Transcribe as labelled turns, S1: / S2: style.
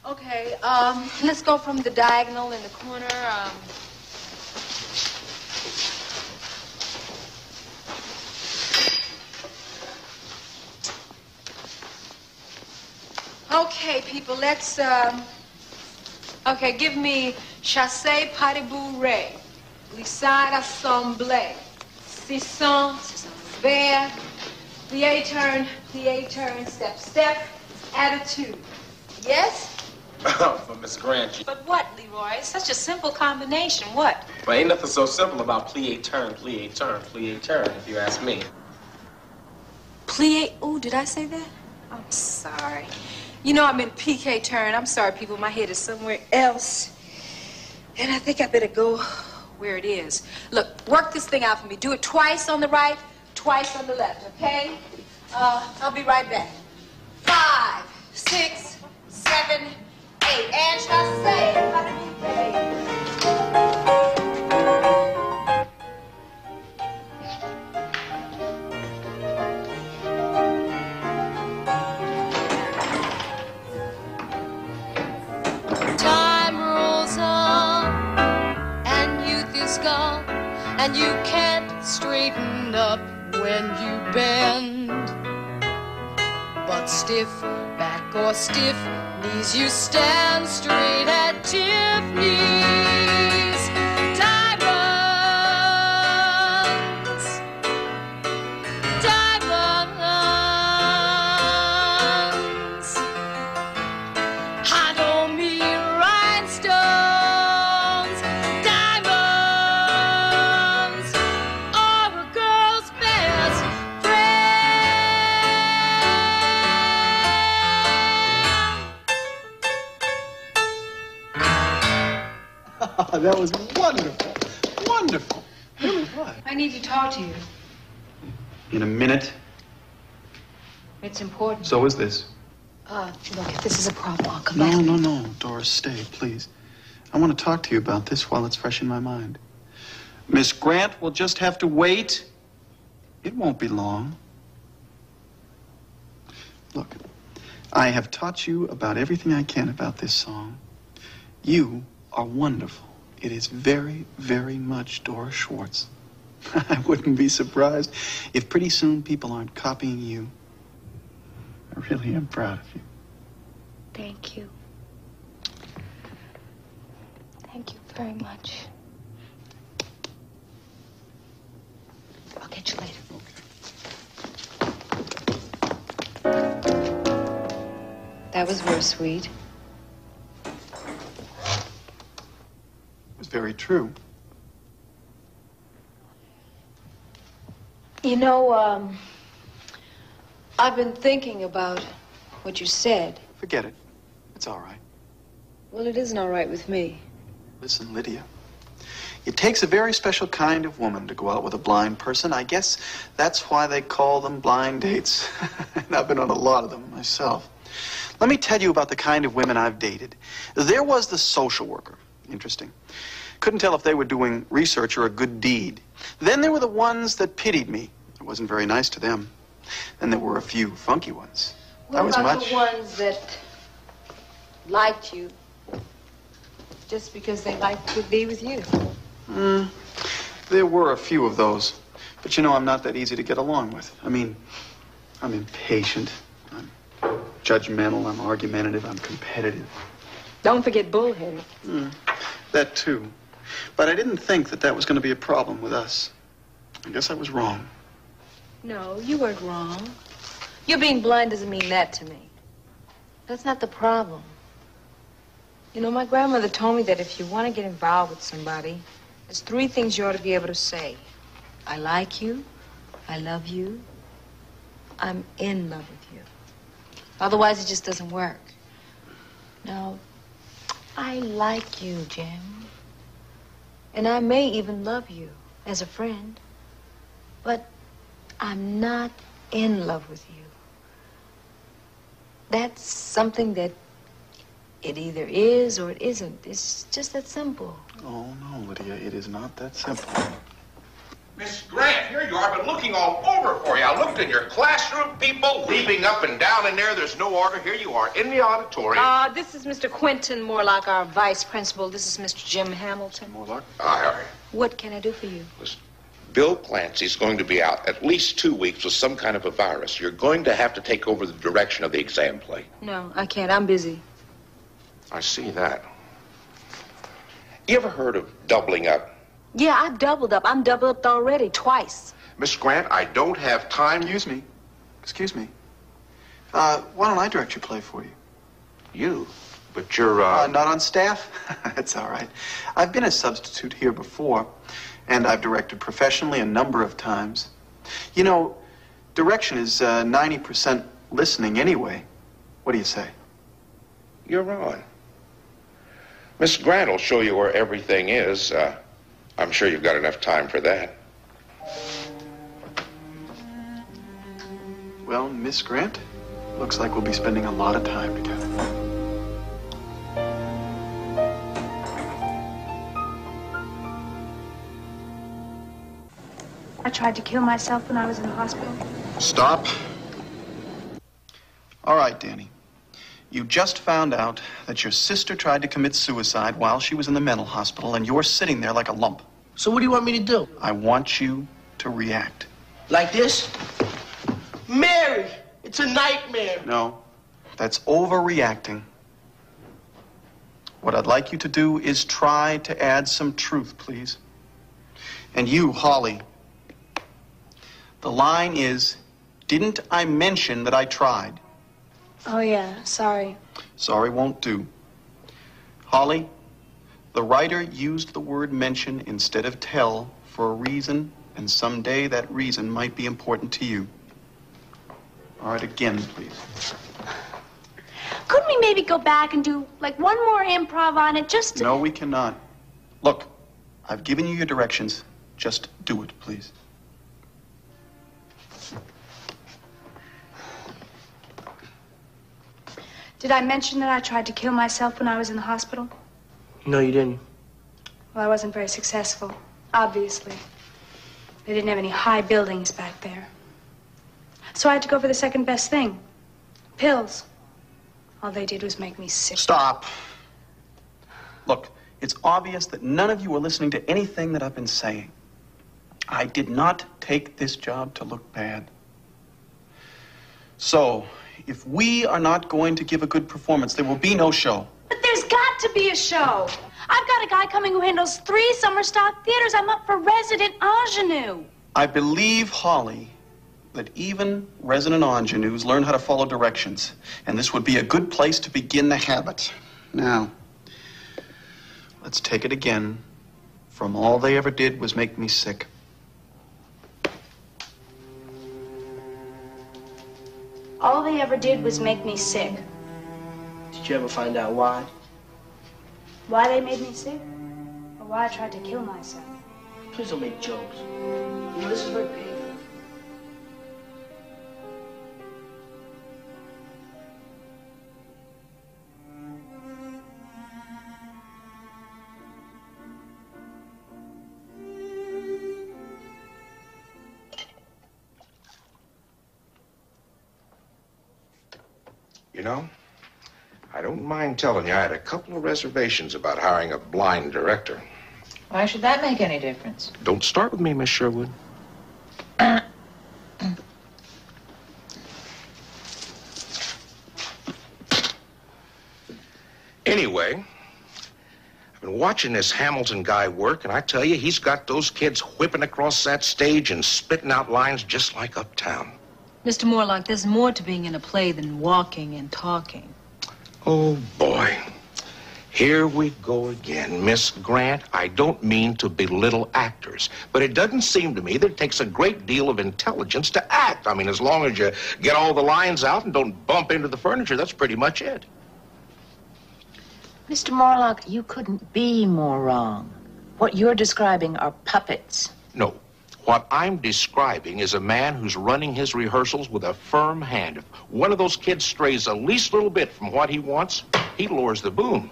S1: Okay, let's go from the diagonal in the corner. Okay, people, let's, okay, give me chassé paribou ray, glissade assemblée, 600 vers, plie turn, step, step, attitude. Yes?
S2: For Miss Grant.
S1: But what, Leroy? It's such a simple combination. What?
S2: Well, ain't nothing so simple about plie turn, plie turn, plie turn, if you ask me.
S1: Plie, ooh, did I say that? I'm sorry. You know, I'm in PK turn. I'm sorry, people. My head is somewhere else. And I think I better go where it is. Look, work this thing out for me. Do it twice on the right, twice on the left, okay? I'll be right back. 5, 6, 7, 8. And chassé, paribou ray.
S3: And you can't straighten up when you bend. But stiff back or stiff knees, you stand straight at Tiffany's. Diamonds, diamonds. I don't mean rhinestones. Diamonds are a girl's best
S4: friend. That was wonderful. Wonderful. Really was.
S1: I need to talk to you.
S4: In a minute.
S1: It's important.
S4: So is this.
S1: Look, if this is a problem, I'll come back.
S4: No, Doris, stay, please. I want to talk to you about this while it's fresh in my mind. Miss Grant will just have to wait. It won't be long. Look, I have taught you about everything I can about this song. You are wonderful. It is very, very much Doris Schwartz. I wouldn't be surprised if pretty soon people aren't copying you. I really am proud of you.
S1: Thank you. Thank you very much. I'll get you later.
S4: Okay.
S1: That was real sweet.
S4: It was very true.
S1: You know, I've been thinking about what you said.
S4: Forget it. It's all right.
S1: Well, it isn't all right with me.
S4: Listen, Lydia. It takes a very special kind of woman to go out with a blind person. I guess that's why they call them blind dates. And I've been on a lot of them myself. Let me tell you about the kind of women I've dated. There was the social worker. Interesting. Couldn't tell if they were doing research or a good deed. Then there were the ones that pitied me. I wasn't very nice to them. Then there were a few funky ones.
S1: What about the ones that liked you just because they liked to be with you?
S4: There were a few of those. But you know, I'm not that easy to get along with. I mean, I'm impatient. I'm judgmental. I'm argumentative. I'm competitive.
S1: Don't forget bullheaded.
S4: That too. But I didn't think that was going to be a problem with us. I guess I was wrong.
S1: No, you weren't wrong. Your being blind doesn't mean that to me. That's not the problem. You know, my grandmother told me that if you want to get involved with somebody, there's 3 things you ought to be able to say. I like you. I love you. I'm in love with you. Otherwise, it just doesn't work. Now, I like you, Jim. And I may even love you as a friend. But I'm not in love with you. That's something that it either is or it isn't. It's just that simple.
S4: Oh, no, Lydia, it is not that simple.
S5: Miss Grant, here you are. I've been looking all over for you. I looked in your classroom, people leaping up and down in there. There's no order. Here you are in the auditorium.
S1: This is Mr. Quentin Morlock, our vice principal. This is Mr. Jim Hamilton.
S5: Morlock? Aye.
S1: What can I do for you?
S5: Listen, Bill Clancy's going to be out at least 2 weeks with some kind of a virus. You're going to have to take over the direction of the exam play.
S1: No, I can't. I'm busy.
S5: I see that. You ever heard of doubling up?
S1: Yeah, I've doubled up. I'm doubled up already, twice.
S5: Miss Grant, I don't have time.
S4: Excuse me. Why don't I direct your play for you?
S5: You? But you're,
S4: Not on staff? That's all right. I've been a substitute here before, and I've directed professionally a number of times. You know, direction is 90% listening anyway. What do you say?
S5: You're on. Miss Grant will show you where everything is. I'm sure you've got enough time for that.
S4: Well, Miss Grant, looks like we'll be spending a lot of time together.
S6: I tried to kill myself when I was in the hospital.
S5: Stop.
S4: All right, Danny. You just found out that your sister tried to commit suicide while she was in the mental hospital, and you're sitting there like a lump.
S7: So what do you want me to do?
S4: I want you to react.
S7: Like this? Mary, it's a nightmare.
S4: No, that's overreacting. What I'd like you to do is try to add some truth, please. And you, Holly, the line is, didn't I mention that I tried?
S6: Oh, yeah, sorry.
S4: Sorry won't do. Holly, the writer used the word mention instead of tell for a reason, and someday that reason might be important to you. All right, again, please.
S6: Couldn't we maybe go back and do, like, one more improv on it, just to...
S4: No, we cannot. Look, I've given you your directions. Just do it, please.
S6: Did I mention that I tried to kill myself when I was in the hospital?
S7: No, you didn't.
S6: Well, I wasn't very successful, obviously. They didn't have any high buildings back there. So I had to go for the second best thing. Pills. All they did was make me sick.
S4: Stop. Look, it's obvious that none of you are listening to anything that I've been saying. I did not take this job to look bad. So, if we are not going to give a good performance, there will be no show.
S6: But there's got to be a show. I've got a guy coming who handles 3 summer stock theaters. I'm up for resident ingenue.
S4: I believe, Holly, that even resident ingenues learn how to follow directions, and this would be a good place to begin the habit. Now, let's take it again. From all they ever did was make me sick.
S6: All they ever did was make me sick.
S7: Did you ever find out why?
S6: Why they made me sick? Or why I tried to kill myself?
S7: Please don't make jokes. You know, this is very painful.
S5: You know, I don't mind telling you I had a couple of reservations about hiring a blind director.
S8: Why should that make any difference?
S5: Don't start with me, Miss Sherwood. Anyway, I've been watching this Hamilton guy work, and I tell you, he's got those kids whipping across that stage and spitting out lines just like Uptown.
S1: Mr. Morlock, there's more to being in a play than walking and talking.
S5: Oh, boy. Here we go again. Miss Grant, I don't mean to belittle actors, but it doesn't seem to me that it takes a great deal of intelligence to act. I mean, as long as you get all the lines out and don't bump into the furniture, that's pretty much it.
S8: Mr. Morlock, you couldn't be more wrong. What you're describing are puppets.
S5: No. What I'm describing is a man who's running his rehearsals with a firm hand. If one of those kids strays the least little bit from what he wants, he lowers the boom.